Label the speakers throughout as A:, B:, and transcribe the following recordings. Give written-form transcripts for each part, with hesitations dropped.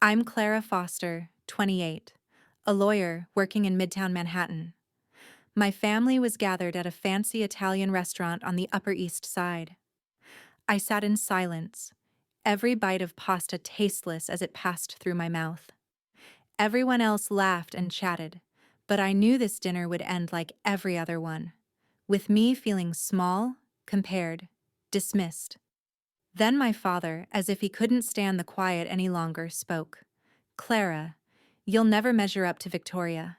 A: I'm Clara Foster, 28, a lawyer working in Midtown Manhattan. My family was gathered at a fancy Italian restaurant on the Upper East Side. I sat in silence, every bite of pasta tasteless as it passed through my mouth. Everyone else laughed and chatted, but I knew this dinner would end like every other one, with me feeling small, compared, dismissed. Then my father, as if he couldn't stand the quiet any longer, spoke. "Clara, you'll never measure up to Victoria."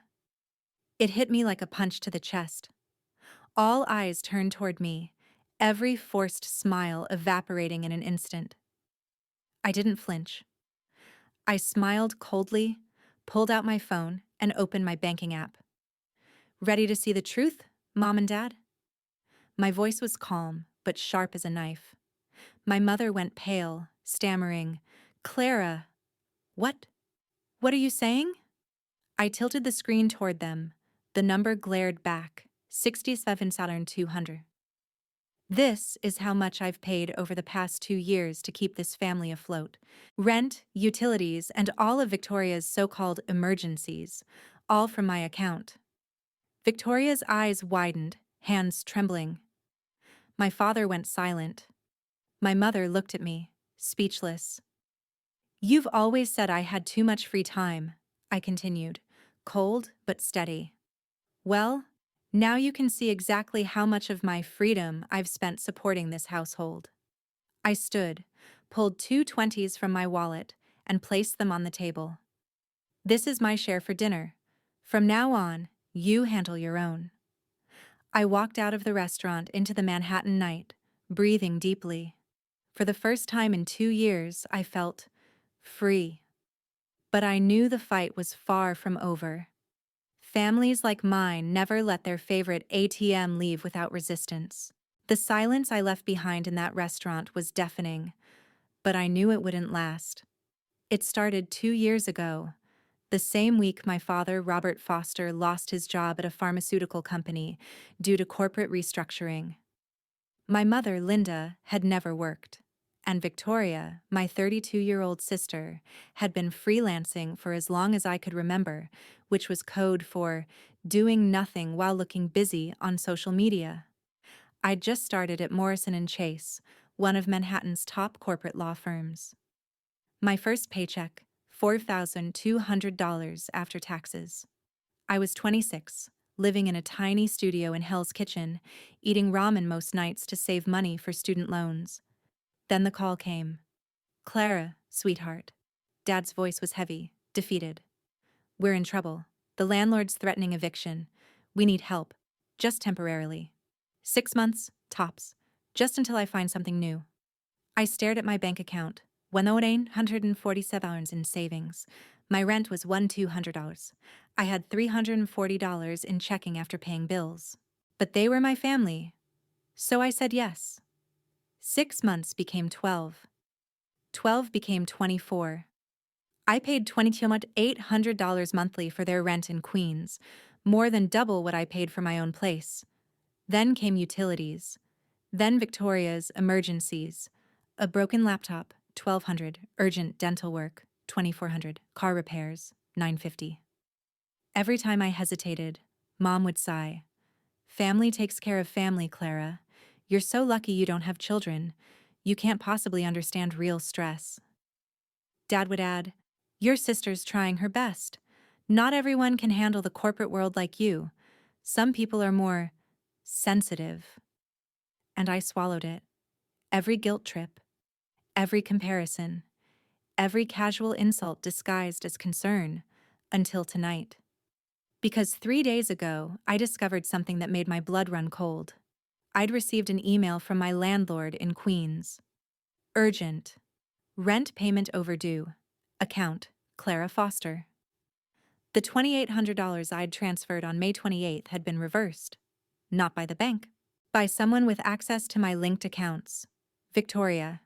A: It hit me like a punch to the chest. All eyes turned toward me, every forced smile evaporating in an instant. I didn't flinch. I smiled coldly, pulled out my phone, and opened my banking app. "Ready to see the truth, Mom and Dad?" My voice was calm, but sharp as a knife. My mother went pale, stammering, "Clara, what? What are you saying?" I tilted the screen toward them. The number glared back, 67 Saturn 200. "This is how much I've paid over the past 2 years to keep this family afloat. Rent, utilities, and all of Victoria's so-called emergencies, all from my account." Victoria's eyes widened, hands trembling. My father went silent. My mother looked at me, speechless. "You've always said I had too much free time," I continued, cold but steady. "Well, now you can see exactly how much of my freedom I've spent supporting this household." I stood, pulled two 20s from my wallet, and placed them on the table. "This is my share for dinner. From now on, you handle your own." I walked out of the restaurant into the Manhattan night, breathing deeply. For the first time in 2 years, I felt free. But I knew the fight was far from over. Families like mine never let their favorite ATM leave without resistance. The silence I left behind in that restaurant was deafening, but I knew it wouldn't last. It started 2 years ago, the same week my father, Robert Foster, lost his job at a pharmaceutical company due to corporate restructuring. My mother, Linda, had never worked, and Victoria, my 32-year-old sister, had been freelancing for as long as I could remember, which was code for doing nothing while looking busy on social media. I'd just started at Morrison & Chase, one of Manhattan's top corporate law firms. My first paycheck, $4,200 after taxes. I was 26, living in a tiny studio in Hell's Kitchen, eating ramen most nights to save money for student loans. Then the call came. "Clara, sweetheart." Dad's voice was heavy, defeated. "We're in trouble. The landlord's threatening eviction. We need help. Just temporarily. 6 months, tops. Just until I find something new." I stared at my bank account. $1,847 in savings. My rent was $1,200. I had $340 in checking after paying bills. But they were my family. So I said yes. 6 months became 12. 12 became 24. I paid $2,800 monthly for their rent in Queens, more than double what I paid for my own place. Then came utilities. Then Victoria's emergencies. A broken laptop, $1,200, urgent dental work, $2,400, car repairs, $950. Every time I hesitated, Mom would sigh. "Family takes care of family, Clara. You're so lucky you don't have children. You can't possibly understand real stress." Dad would add, "Your sister's trying her best. Not everyone can handle the corporate world like you. Some people are more sensitive." And I swallowed it. Every guilt trip, every comparison, every casual insult disguised as concern, until tonight. Because 3 days ago, I discovered something that made my blood run cold. I'd received an email from my landlord in Queens. Urgent. Rent payment overdue. Account, Clara Foster. The $2,800 I'd transferred on May 28th had been reversed. Not by the bank. By someone with access to my linked accounts. Victoria.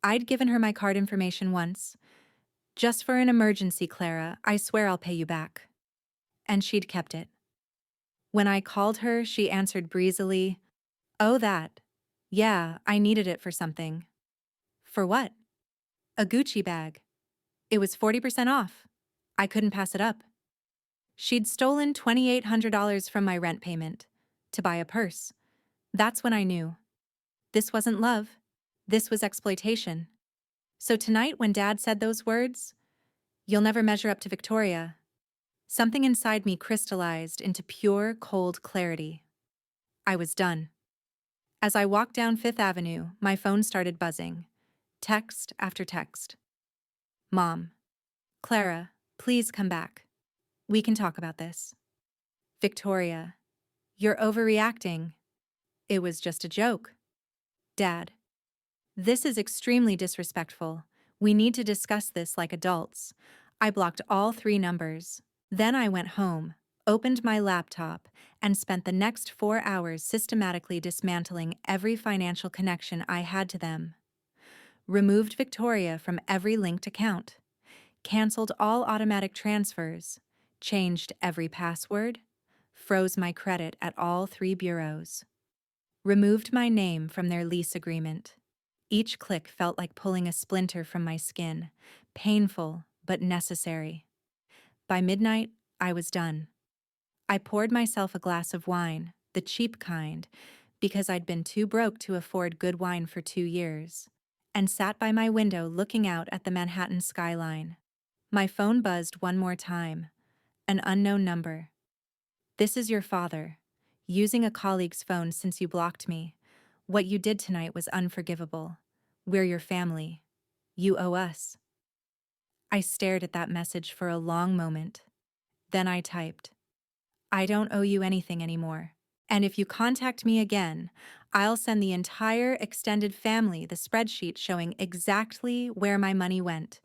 A: I'd given her my card information once. "Just for an emergency, Clara, I swear I'll pay you back." And she'd kept it. When I called her, she answered breezily, "Oh, that. Yeah, I needed it for something." "For what?" "A Gucci bag." It was 40% off. I couldn't pass it up. She'd stolen $2,800 from my rent payment to buy a purse. That's when I knew. This wasn't love. This was exploitation. So tonight, when Dad said those words, "You'll never measure up to Victoria," something inside me crystallized into pure, cold clarity. I was done. As I walked down Fifth Avenue, my phone started buzzing. Text after text. Mom. Clara, please come back. We can talk about this. Victoria. You're overreacting. It was just a joke. Dad. This is extremely disrespectful. We need to discuss this like adults. I blocked all 3 numbers. Then I went home, opened my laptop, and spent the next 4 hours systematically dismantling every financial connection I had to them. Removed Victoria from every linked account. Canceled all automatic transfers. Changed every password. Froze my credit at all 3 bureaus. Removed my name from their lease agreement. Each click felt like pulling a splinter from my skin, painful but necessary. By midnight, I was done. I poured myself a glass of wine, the cheap kind, because I'd been too broke to afford good wine for 2 years, and sat by my window looking out at the Manhattan skyline. My phone buzzed one more time. An unknown number. This is your father. Using a colleague's phone since you blocked me. What you did tonight was unforgivable. We're your family. You owe us. I stared at that message for a long moment. Then I typed, I don't owe you anything anymore. And if you contact me again, I'll send the entire extended family the spreadsheet showing exactly where my money went,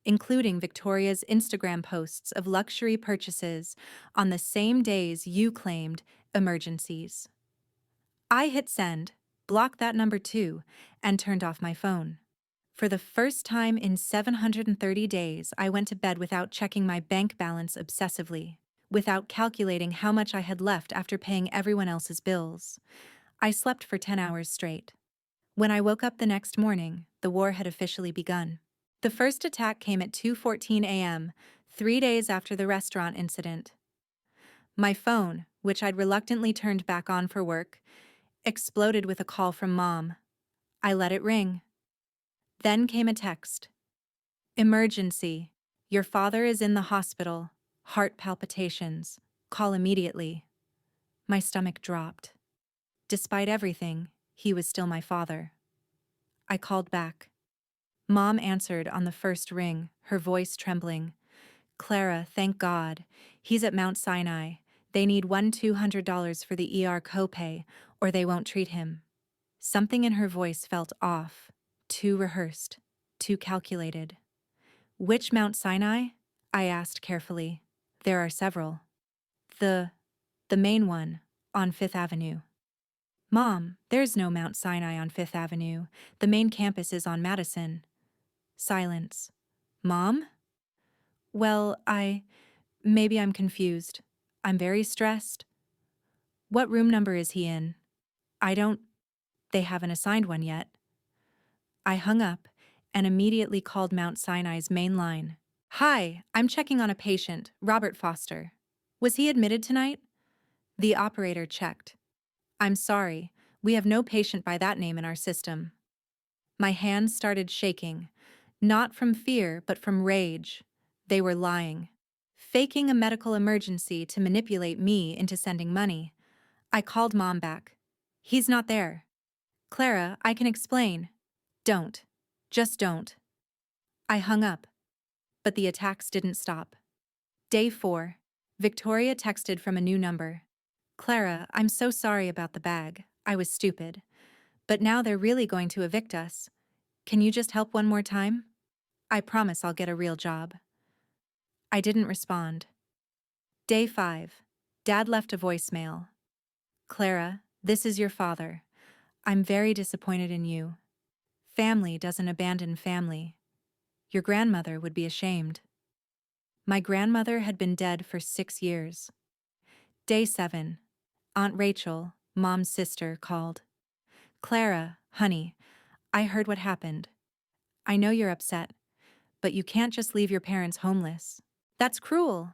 A: including Victoria's Instagram posts of luxury purchases on the same days you claimed emergencies. I hit send, blocked that number too, and turned off my phone. For the first time in 730 days, I went to bed without checking my bank balance obsessively, without calculating how much I had left after paying everyone else's bills. I slept for 10 hours straight. When I woke up the next morning, the war had officially begun. The first attack came at 2:14 a.m., 3 days after the restaurant incident. My phone, which I'd reluctantly turned back on for work, exploded with a call from Mom. I let it ring. Then came a text. Emergency. Your father is in the hospital. Heart palpitations. Call immediately. My stomach dropped. Despite everything, he was still my father. I called back. Mom answered on the first ring, her voice trembling. Clara, thank God. He's at Mount Sinai. They need $200 for the ER copay, or they won't treat him. Something in her voice felt off, too rehearsed, too calculated. Which Mount Sinai? I asked carefully. There are several. The main one, on Fifth Avenue. Mom, there's no Mount Sinai on Fifth Avenue. The main campus is on Madison. Silence. Mom? Well, maybe I'm confused. I'm very stressed. What room number is he in? They haven't assigned one yet. I hung up and immediately called Mount Sinai's main line. Hi, I'm checking on a patient, Robert Foster. Was he admitted tonight? The operator checked. I'm sorry, we have no patient by that name in our system. My hands started shaking, not from fear but from rage. They were lying. Faking a medical emergency to manipulate me into sending money. I called Mom back. He's not there. Clara, I can explain. Don't. Just don't. I hung up. But the attacks didn't stop. Day 4. Victoria texted from a new number. Clara, I'm so sorry about the bag. I was stupid. But now they're really going to evict us. Can you just help one more time? I promise I'll get a real job. I didn't respond. Day 5. Dad left a voicemail. Clara, this is your father. I'm very disappointed in you. Family doesn't abandon family. Your grandmother would be ashamed. My grandmother had been dead for 6 years. Day 7. Aunt Rachel, Mom's sister, called. Clara, honey, I heard what happened. I know you're upset, But you can't just leave your parents homeless. That's cruel.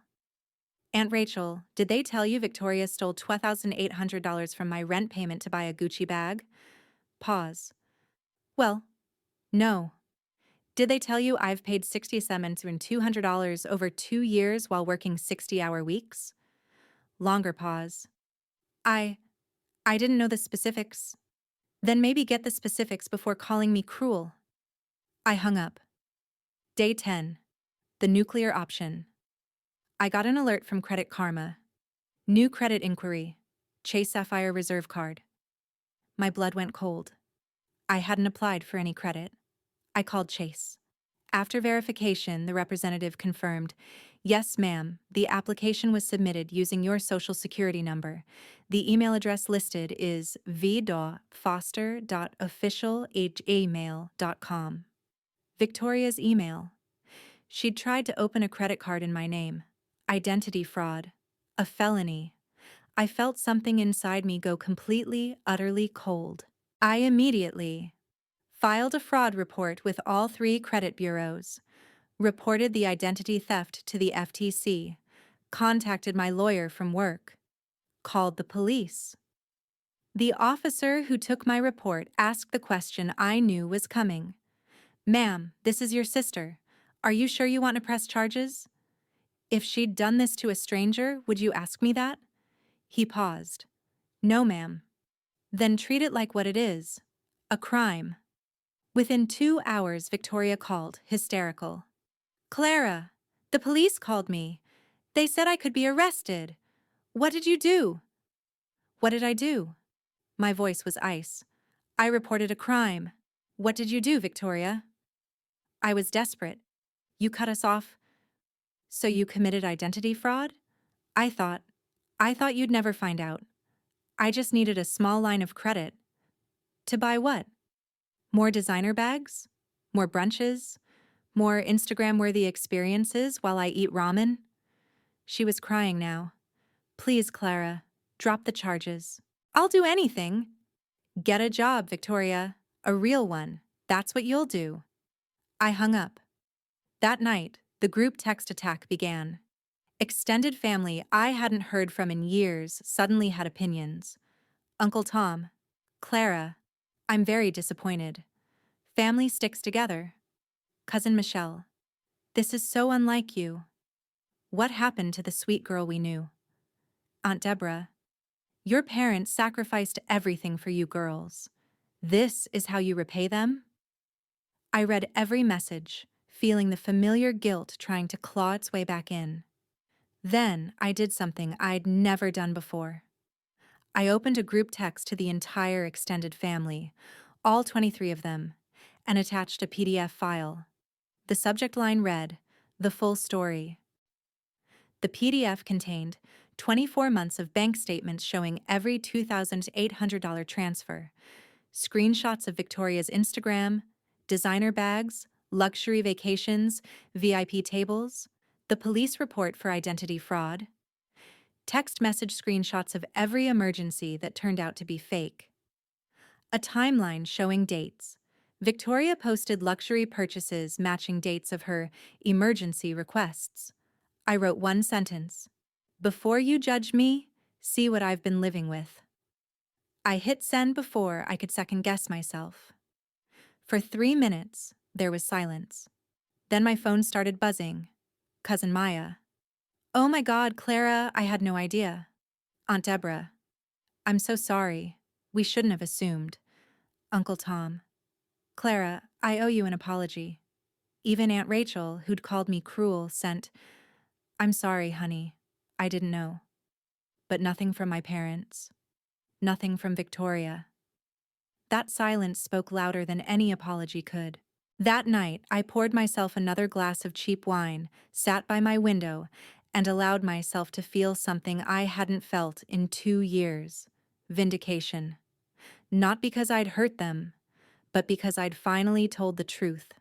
A: Aunt Rachel, did they tell you Victoria stole $12,800 from my rent payment to buy a Gucci bag? Pause. Well, no. Did they tell you I've paid $67,200 over 2 years while working 60-hour weeks? Longer pause. I didn't know the specifics. Then maybe get the specifics before calling me cruel. I hung up. Day 10. The nuclear option. I got an alert from Credit Karma. New credit inquiry. Chase Sapphire Reserve Card. My blood went cold. I hadn't applied for any credit. I called Chase. After verification, the representative confirmed, "Yes, ma'am, the application was submitted using your social security number. The email address listed is v.foster.official@gmail.com." Victoria's email. She'd tried to open a credit card in my name. Identity fraud. A felony. I felt something inside me go completely, utterly cold. I immediately filed a fraud report with all 3 credit bureaus, reported the identity theft to the FTC, contacted my lawyer from work, called the police. The officer who took my report asked the question I knew was coming. "Ma'am, this is your sister. Are you sure you want to press charges? If she'd done this to a stranger, would you ask me that?" He paused. "No, ma'am." "Then treat it like what it is. A crime." Within 2 hours, Victoria called, hysterical. "Clara, the police called me. They said I could be arrested. What did you do?" "What did I do?" My voice was ice. "I reported a crime." "What did you do, Victoria?" I was desperate. "You cut us off. So you committed identity fraud?" I thought you'd never find out. I just needed a small line of credit." "To buy what? More designer bags? More brunches? More Instagram-worthy experiences while I eat ramen?" She was crying now. "Please, Clara, drop the charges. I'll do anything." "Get a job, Victoria. A real one. That's what you'll do." I hung up. That night, the group text attack began. Extended family I hadn't heard from in years suddenly had opinions. Uncle Tom. "Clara, I'm very disappointed. Family sticks together." Cousin Michelle. "This is so unlike you. What happened to the sweet girl we knew?" Aunt Deborah. "Your parents sacrificed everything for you girls. This is how you repay them?" I read every message, feeling the familiar guilt trying to claw its way back in. Then I did something I'd never done before. I opened a group text to the entire extended family, all 23 of them, and attached a PDF file. The subject line read, "The full story." The PDF contained 24 months of bank statements showing every $2,800 transfer, screenshots of Victoria's Instagram, designer bags, luxury vacations, VIP tables, the police report for identity fraud, text message screenshots of every emergency that turned out to be fake, a timeline showing dates. Victoria posted luxury purchases matching dates of her emergency requests. I wrote one sentence. "Before you judge me, see what I've been living with." I hit send before I could second-guess myself. For 3 minutes, there was silence. Then my phone started buzzing. Cousin Maya. "Oh my God, Clara, I had no idea." Aunt Deborah. "I'm so sorry. We shouldn't have assumed." Uncle Tom. "Clara, I owe you an apology." Even Aunt Rachel, who'd called me cruel, sent, "I'm sorry, honey. I didn't know." But nothing from my parents. Nothing from Victoria. That silence spoke louder than any apology could. That night, I poured myself another glass of cheap wine, sat by my window, and allowed myself to feel something I hadn't felt in 2 years. Vindication. Not because I'd hurt them, but because I'd finally told the truth.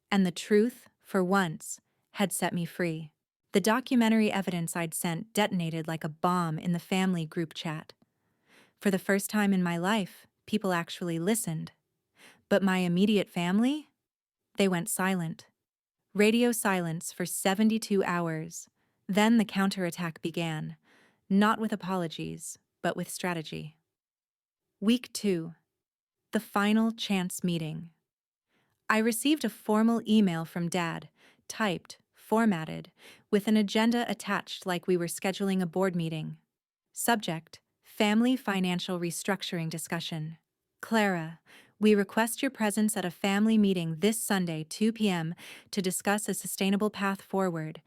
A: And the truth, for once, had set me free. The documentary evidence I'd sent detonated like a bomb in the family group chat. For the first time in my life, people actually listened. But my immediate family? They went silent. Radio silence for 72 hours. Then the counterattack began, not with apologies, but with strategy. Week 2. The final chance meeting. I received a formal email from Dad, typed, formatted, with an agenda attached like we were scheduling a board meeting. Subject: Family Financial Restructuring Discussion. Clara, we request your presence at a family meeting this Sunday, 2 p.m., to discuss a sustainable path forward.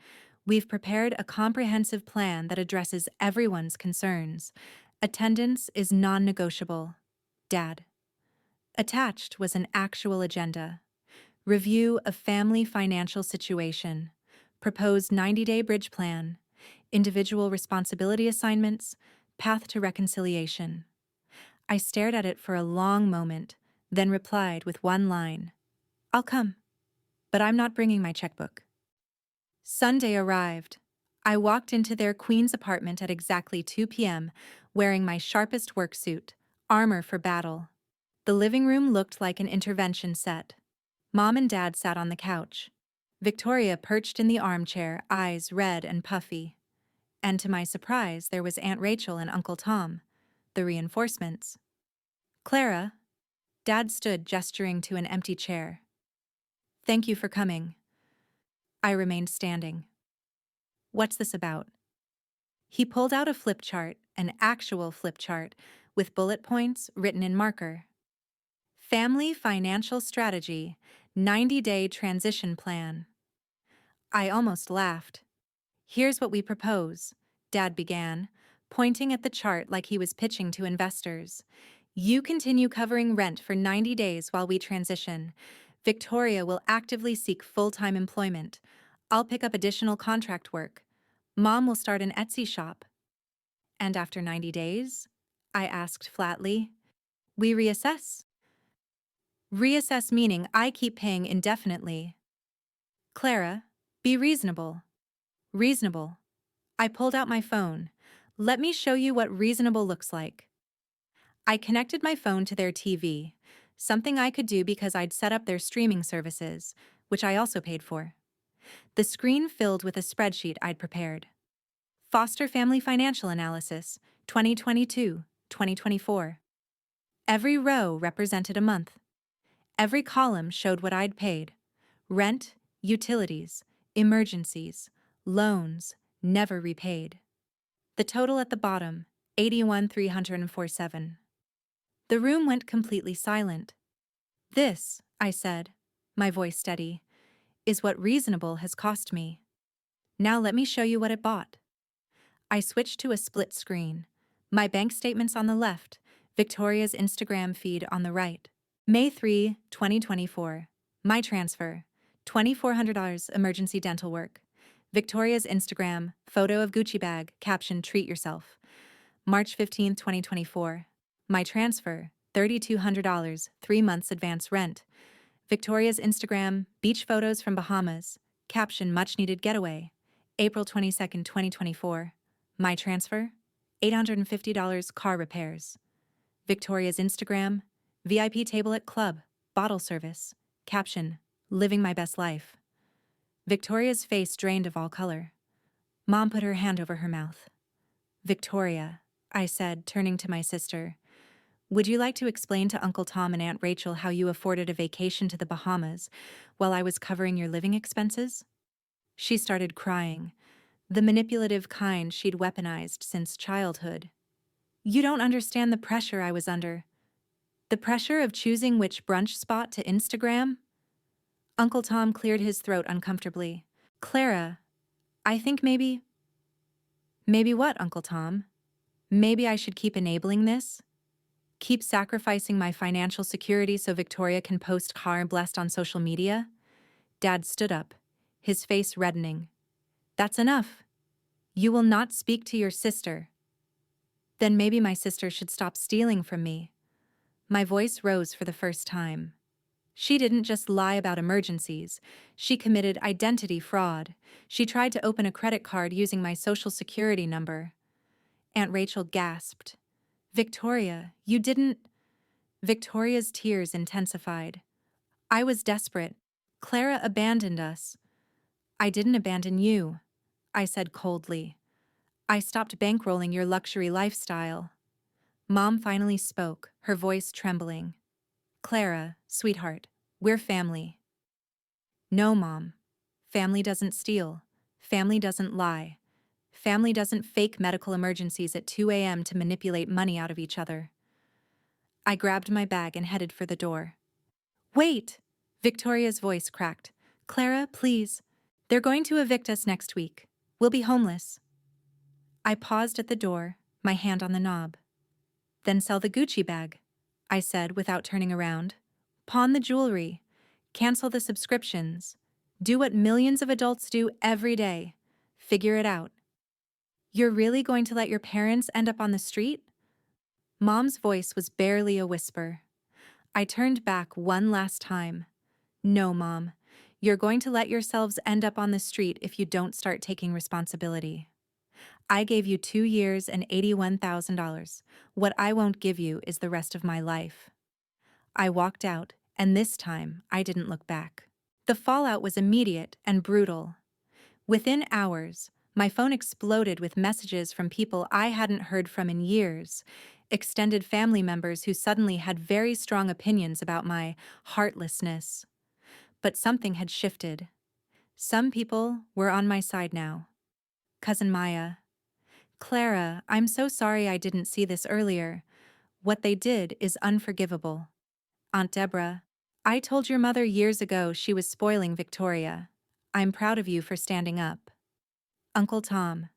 A: We've prepared a comprehensive plan that addresses everyone's concerns. Attendance is non-negotiable. Dad. Attached was an actual agenda. Review of family financial situation. Proposed 90-day bridge plan. Individual responsibility assignments. Path to reconciliation. I stared at it for a long moment, then replied with one line. I'll come, but I'm not bringing my checkbook. Sunday arrived. I walked into their Queen's apartment at exactly 2 p.m., wearing my sharpest work suit, armor for battle. The living room looked like an intervention set. Mom and Dad sat on the couch. Victoria perched in the armchair, eyes red and puffy. And to my surprise, there was Aunt Rachel and Uncle Tom, the reinforcements. Clara. Dad stood gesturing to an empty chair. Thank you for coming. I remained standing. What's this about? He pulled out a flip chart, an actual flip chart, with bullet points written in marker. Family Financial Strategy, 90-day transition plan. I almost laughed. Here's what we propose, Dad began, pointing at the chart like he was pitching to investors. You continue covering rent for 90 days while we transition. Victoria will actively seek full-time employment. I'll pick up additional contract work. Mom will start an Etsy shop. And after 90 days? I asked flatly. We reassess. Reassess meaning I keep paying indefinitely. Clara, be reasonable. Reasonable. I pulled out my phone. Let me show you what reasonable looks like. I connected my phone to their TV, something I could do because I'd set up their streaming services, which I also paid for. The screen filled with a spreadsheet I'd prepared. Foster Family Financial Analysis, 2022-2024. Every row represented a month. Every column showed what I'd paid. Rent, utilities, emergencies, loans, never repaid. The total at the bottom, $81,347. The room went completely silent. This, I said, my voice steady, is what reasonable has cost me. Now let me show you what it bought. I switched to a split screen. My bank statements on the left, Victoria's Instagram feed on the right. May 3, 2024. My transfer. $2,400 emergency dental work. Victoria's Instagram, photo of Gucci bag, caption treat yourself. March 15, 2024. My transfer. $3,200, 3 months advance rent. Victoria's Instagram, beach photos from Bahamas. Caption much needed getaway. April 22, 2024. My transfer. $850 car repairs. Victoria's Instagram, VIP table at club, bottle service. Caption, living my best life. Victoria's face drained of all color. Mom put her hand over her mouth. Victoria, I said, turning to my sister, would you like to explain to Uncle Tom and Aunt Rachel how you afforded a vacation to the Bahamas while I was covering your living expenses? She started crying, the manipulative kind she'd weaponized since childhood. You don't understand the pressure I was under. The pressure of choosing which brunch spot to Instagram? Uncle Tom cleared his throat uncomfortably. Clara, I think maybe... Maybe what, Uncle Tom? Maybe I should keep enabling this? Keep sacrificing my financial security so Victoria can post car blessed on social media? Dad stood up, his face reddening. That's enough. You will not speak to your sister. Then maybe my sister should stop stealing from me. My voice rose for the first time. She didn't just lie about emergencies. She committed identity fraud. She tried to open a credit card using my social security number. Aunt Rachel gasped. Victoria, you didn't... Victoria's tears intensified. I was desperate. Clara abandoned us. I didn't abandon you, I said coldly. I stopped bankrolling your luxury lifestyle. Mom finally spoke, her voice trembling. Clara, sweetheart, we're family. No, Mom. Family doesn't steal. Family doesn't lie. Family doesn't fake medical emergencies at 2 a.m. to manipulate money out of each other. I grabbed my bag and headed for the door. Wait! Victoria's voice cracked. Clara, please. They're going to evict us next week. We'll be homeless. I paused at the door, my hand on the knob. Then sell the Gucci bag, I said without turning around. Pawn the jewelry. Cancel the subscriptions. Do what millions of adults do every day. Figure it out. You're really going to let your parents end up on the street? Mom's voice was barely a whisper. I turned back one last time. No, Mom. You're going to let yourselves end up on the street if you don't start taking responsibility. I gave you 2 years and $81,000. What I won't give you is the rest of my life. I walked out, and this time I didn't look back. The fallout was immediate and brutal. Within hours, my phone exploded with messages from people I hadn't heard from in years, extended family members who suddenly had very strong opinions about my heartlessness. But something had shifted. Some people were on my side now. Cousin Maya. Clara, I'm so sorry I didn't see this earlier. What they did is unforgivable. Aunt Deborah, I told your mother years ago she was spoiling Victoria. I'm proud of you for standing up. Uncle Tom,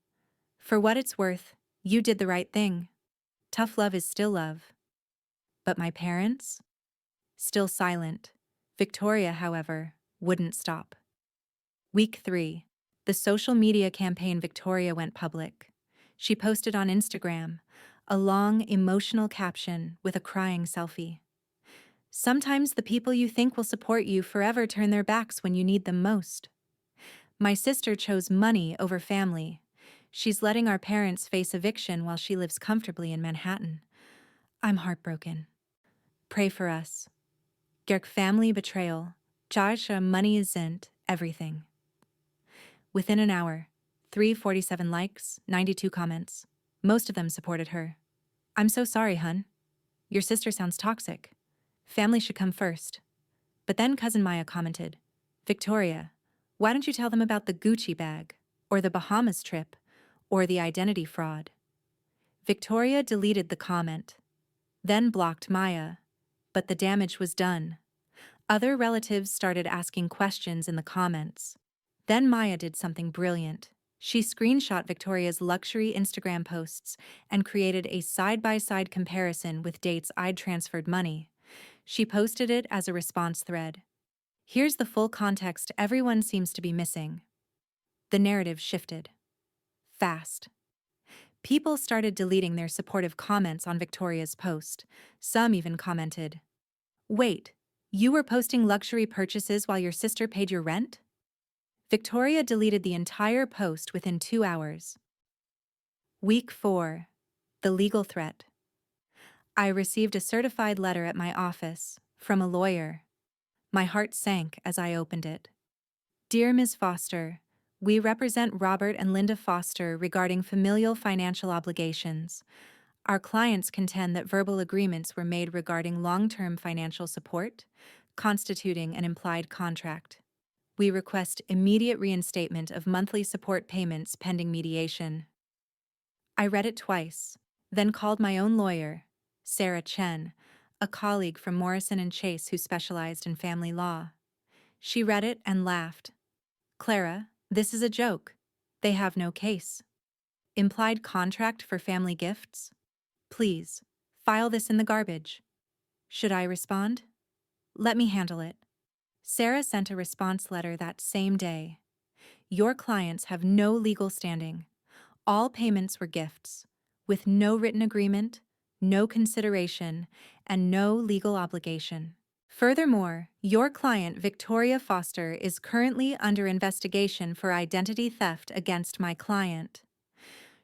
A: for what it's worth, you did the right thing. Tough love is still love. But my parents? Still silent. Victoria, however, wouldn't stop. Week 3. The social media campaign Victoria went public. She posted on Instagram a long, emotional caption with a crying selfie. Sometimes the people you think will support you forever turn their backs when you need them most. My sister chose money over family. She's letting our parents face eviction while she lives comfortably in Manhattan. I'm heartbroken. Pray for us. Gerk family betrayal. Jasha money isn't everything. Within an hour, 347 likes, 92 comments. Most of them supported her. I'm so sorry, hun. Your sister sounds toxic. Family should come first. But then Cousin Maya commented, Victoria, why don't you tell them about the Gucci bag, or the Bahamas trip, or the identity fraud? Victoria deleted the comment, then blocked Maya. But the damage was done. Other relatives started asking questions in the comments. Then Maya did something brilliant. She screenshot Victoria's luxury Instagram posts and created a side-by-side comparison with dates I'd transferred money. She posted it as a response thread. Here's the full context everyone seems to be missing. The narrative shifted. Fast. People started deleting their supportive comments on Victoria's post. Some even commented, Wait, you were posting luxury purchases while your sister paid your rent? Victoria deleted the entire post within 2 hours. Week 4. The legal threat. I received a certified letter at my office from a lawyer. My heart sank as I opened it. Dear Ms. Foster, we represent Robert and Linda Foster regarding familial financial obligations. Our clients contend that verbal agreements were made regarding long-term financial support, constituting an implied contract. We request immediate reinstatement of monthly support payments pending mediation. I read it twice, then called my own lawyer, Sarah Chen, a colleague from Morrison & Chase who specialized in family law. She read it and laughed. Clara, this is a joke. They have no case. Implied contract for family gifts? Please, file this in the garbage. Should I respond? Let me handle it. Sarah sent a response letter that same day. Your clients have no legal standing. All payments were gifts, with no written agreement, no consideration, and no legal obligation. Furthermore, your client, Victoria Foster, is currently under investigation for identity theft against my client.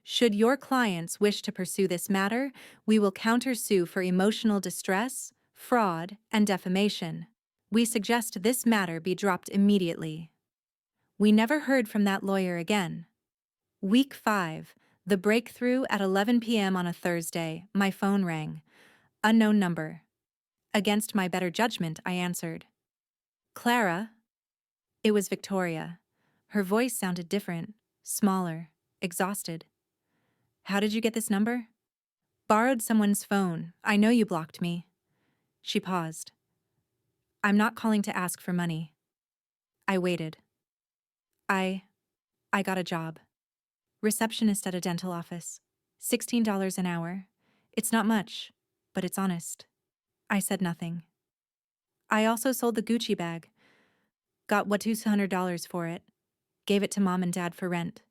A: Should your clients wish to pursue this matter, we will countersue for emotional distress, fraud, and defamation. We suggest this matter be dropped immediately. We never heard from that lawyer again. Week 5, the breakthrough at 11 p.m. on a Thursday, my phone rang. Unknown number. Against my better judgment, I answered. Clara? It was Victoria. Her voice sounded different, smaller, exhausted. How did you get this number? Borrowed someone's phone. I know you blocked me. She paused. I'm not calling to ask for money. I waited. I got a job. Receptionist at a dental office. $16 an hour. It's not much, but it's honest. I said nothing. I also sold the Gucci bag. Got what $200 for it. Gave it to Mom and Dad for rent.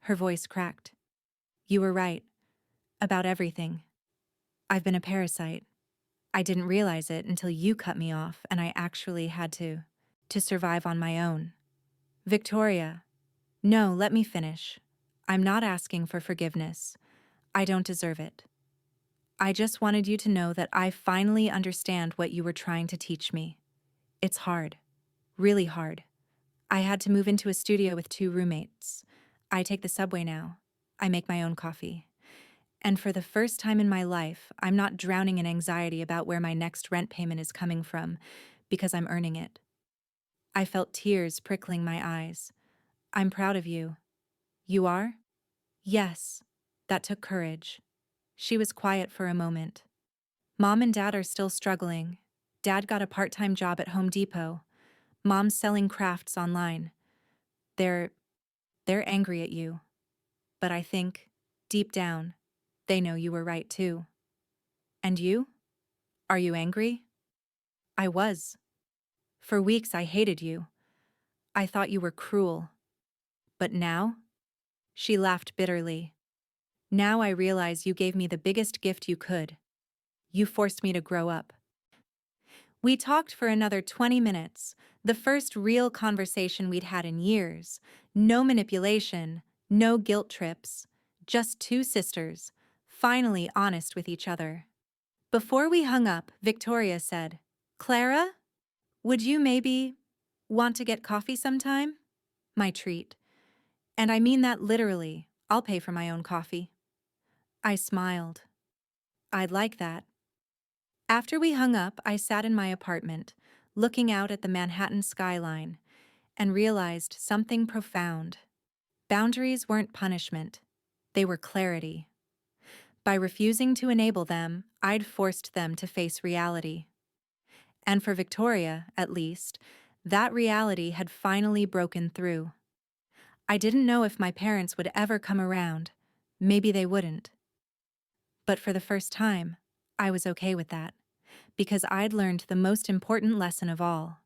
A: Her voice cracked. You were right. About everything. I've been a parasite. I didn't realize it until you cut me off and I actually had to survive on my own. Victoria. No, let me finish. I'm not asking for forgiveness. I don't deserve it. I just wanted you to know that I finally understand what you were trying to teach me. It's hard. Really hard. I had to move into a studio with 2 roommates. I take the subway now. I make my own coffee. And for the first time in my life, I'm not drowning in anxiety about where my next rent payment is coming from, because I'm earning it. I felt tears prickling my eyes. I'm proud of you. You are? Yes. That took courage. She was quiet for a moment. Mom and Dad are still struggling. Dad got a part-time job at Home Depot. Mom's selling crafts online. They're angry at you. But I think, deep down, they know you were right too. And you? Are you angry? I was. For weeks I hated you. I thought you were cruel. But now? She laughed bitterly. Now I realize you gave me the biggest gift you could. You forced me to grow up. We talked for another 20 minutes, the first real conversation we'd had in years. No manipulation, no guilt trips, just 2 sisters, finally honest with each other. Before we hung up, Victoria said, Clara, would you maybe want to get coffee sometime? My treat. And I mean that literally. I'll pay for my own coffee. I smiled. I'd like that. After we hung up, I sat in my apartment, looking out at the Manhattan skyline, and realized something profound. Boundaries weren't punishment. They were clarity. By refusing to enable them, I'd forced them to face reality. And for Victoria, at least, that reality had finally broken through. I didn't know if my parents would ever come around. Maybe they wouldn't. But for the first time, I was okay with that, because I'd learned the most important lesson of all.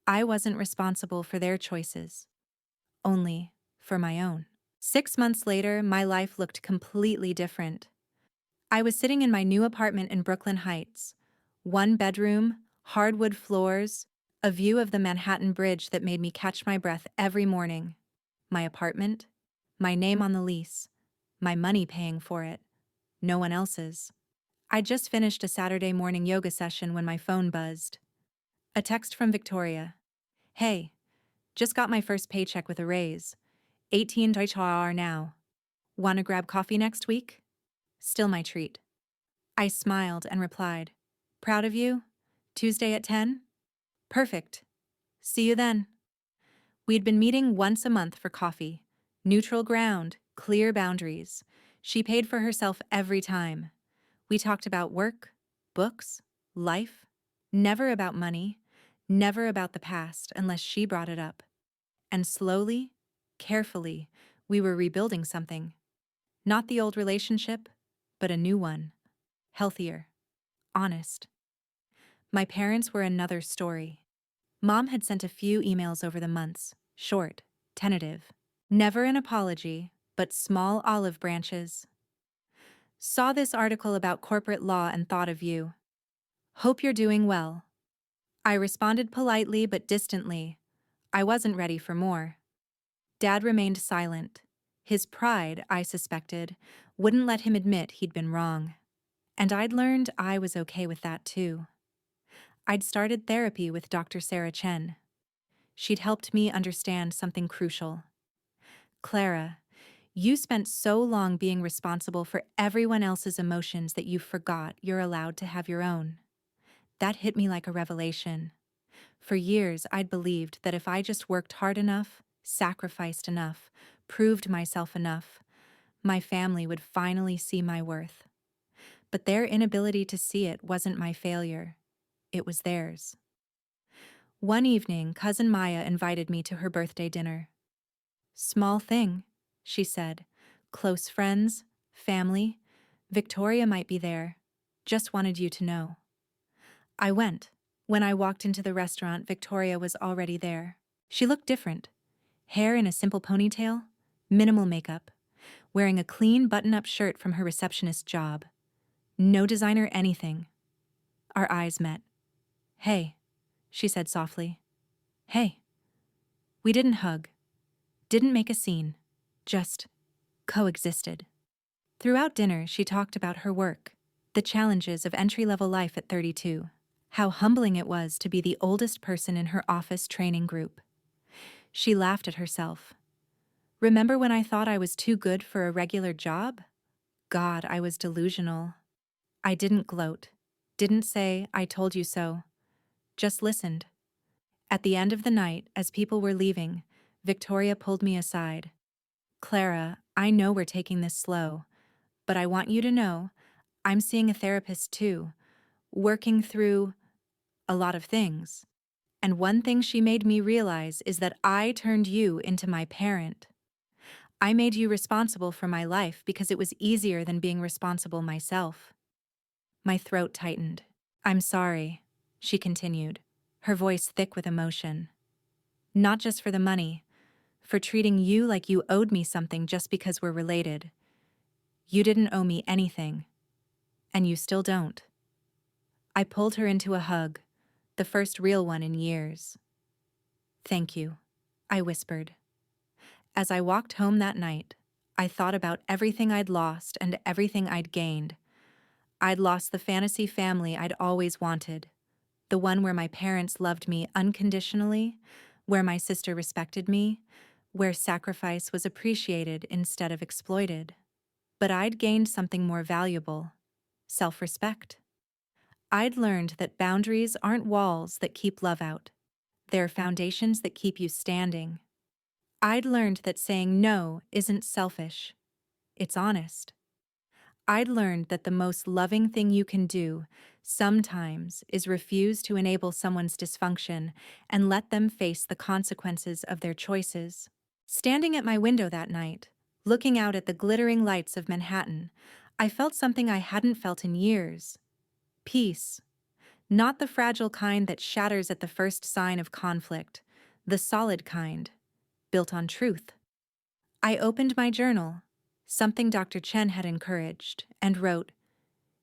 A: I wasn't responsible for their choices, only for my own. 6 months later, my life looked completely different. I was sitting in my new apartment in Brooklyn Heights. 1 bedroom, hardwood floors, a view of the Manhattan Bridge that made me catch my breath every morning. My apartment, my name on the lease, my money paying for it, no one else's. I just finished a Saturday morning yoga session when my phone buzzed. A text from Victoria. Hey, just got my first paycheck with a raise. 18 Deutsche now. Wanna grab coffee next week? Still my treat. I smiled and replied, proud of you? Tuesday at 10? Perfect. See you then. We'd been meeting once a month for coffee. Neutral ground, clear boundaries. She paid for herself every time. We talked about work, books, life. Never about money, never about the past unless she brought it up. And slowly, carefully, we were rebuilding something. Not the old relationship, but a new one. Healthier. Honest. My parents were another story. Mom had sent a few emails over the months, short, tentative. Never an apology, but small olive branches. Saw this article about corporate law and thought of you. Hope you're doing well. I responded politely but distantly. I wasn't ready for more. Dad remained silent. His pride, I suspected, wouldn't let him admit he'd been wrong. And I'd learned I was okay with that too. I'd started therapy with Dr. Sarah Chen. she'd helped me understand something crucial. Clara, you spent so long being responsible for everyone else's emotions that you forgot you're allowed to have your own. That hit me like a revelation. For years, I'd believed that if I just worked hard enough, sacrificed enough, proved myself enough, my family would finally see my worth. But their inability to see it wasn't my failure. It was theirs. One evening, Cousin Maya invited me to her birthday dinner. "Small thing," she said. "Close friends, family. Victoria might be there. Just wanted you to know." I went. When I walked into the restaurant, Victoria was already there. She looked different. Hair in a simple ponytail, minimal makeup, wearing a clean button-up shirt from her receptionist job. No designer anything. Our eyes met. "Hey," she said softly. "Hey." We didn't hug, didn't make a scene, just coexisted. Throughout dinner, she talked about her work, the challenges of entry-level life at 32, how humbling it was to be the oldest person in her office training group. She laughed at herself. "Remember when I thought I was too good for a regular job? God, I was delusional." I didn't gloat, didn't say, "I told you so," just listened. At the end of the night, as people were leaving, Victoria pulled me aside. "Clara, I know we're taking this slow, but I want you to know I'm seeing a therapist too, working through a lot of things. And one thing she made me realize is that I turned you into my parent. I made you responsible for my life because it was easier than being responsible myself." My throat tightened. "I'm sorry," she continued, her voice thick with emotion. "Not just for the money, for treating you like you owed me something just because we're related. You didn't owe me anything, and you still don't." I pulled her into a hug, the first real one in years. "Thank you," I whispered. As I walked home that night, I thought about everything I'd lost and everything I'd gained. I'd lost the fantasy family I'd always wanted, the one where my parents loved me unconditionally, where my sister respected me, where sacrifice was appreciated instead of exploited. But I'd gained something more valuable: self-respect. I'd learned that boundaries aren't walls that keep love out. They're foundations that keep you standing. I'd learned that saying no isn't selfish. It's honest. I'd learned that the most loving thing you can do sometimes is refuse to enable someone's dysfunction and let them face the consequences of their choices. Standing at my window that night, looking out at the glittering lights of Manhattan, I felt something I hadn't felt in years. Peace. Not the fragile kind that shatters at the first sign of conflict, the solid kind, built on truth. I opened my journal, something Dr. Chen had encouraged, and wrote,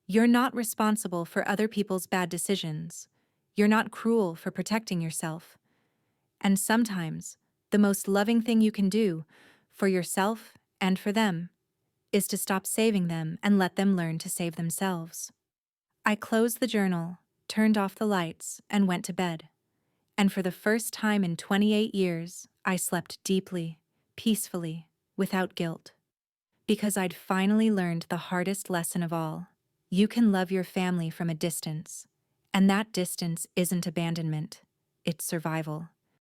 A: "You're not responsible for other people's bad decisions. You're not cruel for protecting yourself. And sometimes, the most loving thing you can do, for yourself and for them, is to stop saving them and let them learn to save themselves." I closed the journal, turned off the lights, and went to bed. And for the first time in 28 years, I slept deeply, peacefully, without guilt. Because I'd finally learned the hardest lesson of all. You can love your family from a distance, and that distance isn't abandonment, it's survival.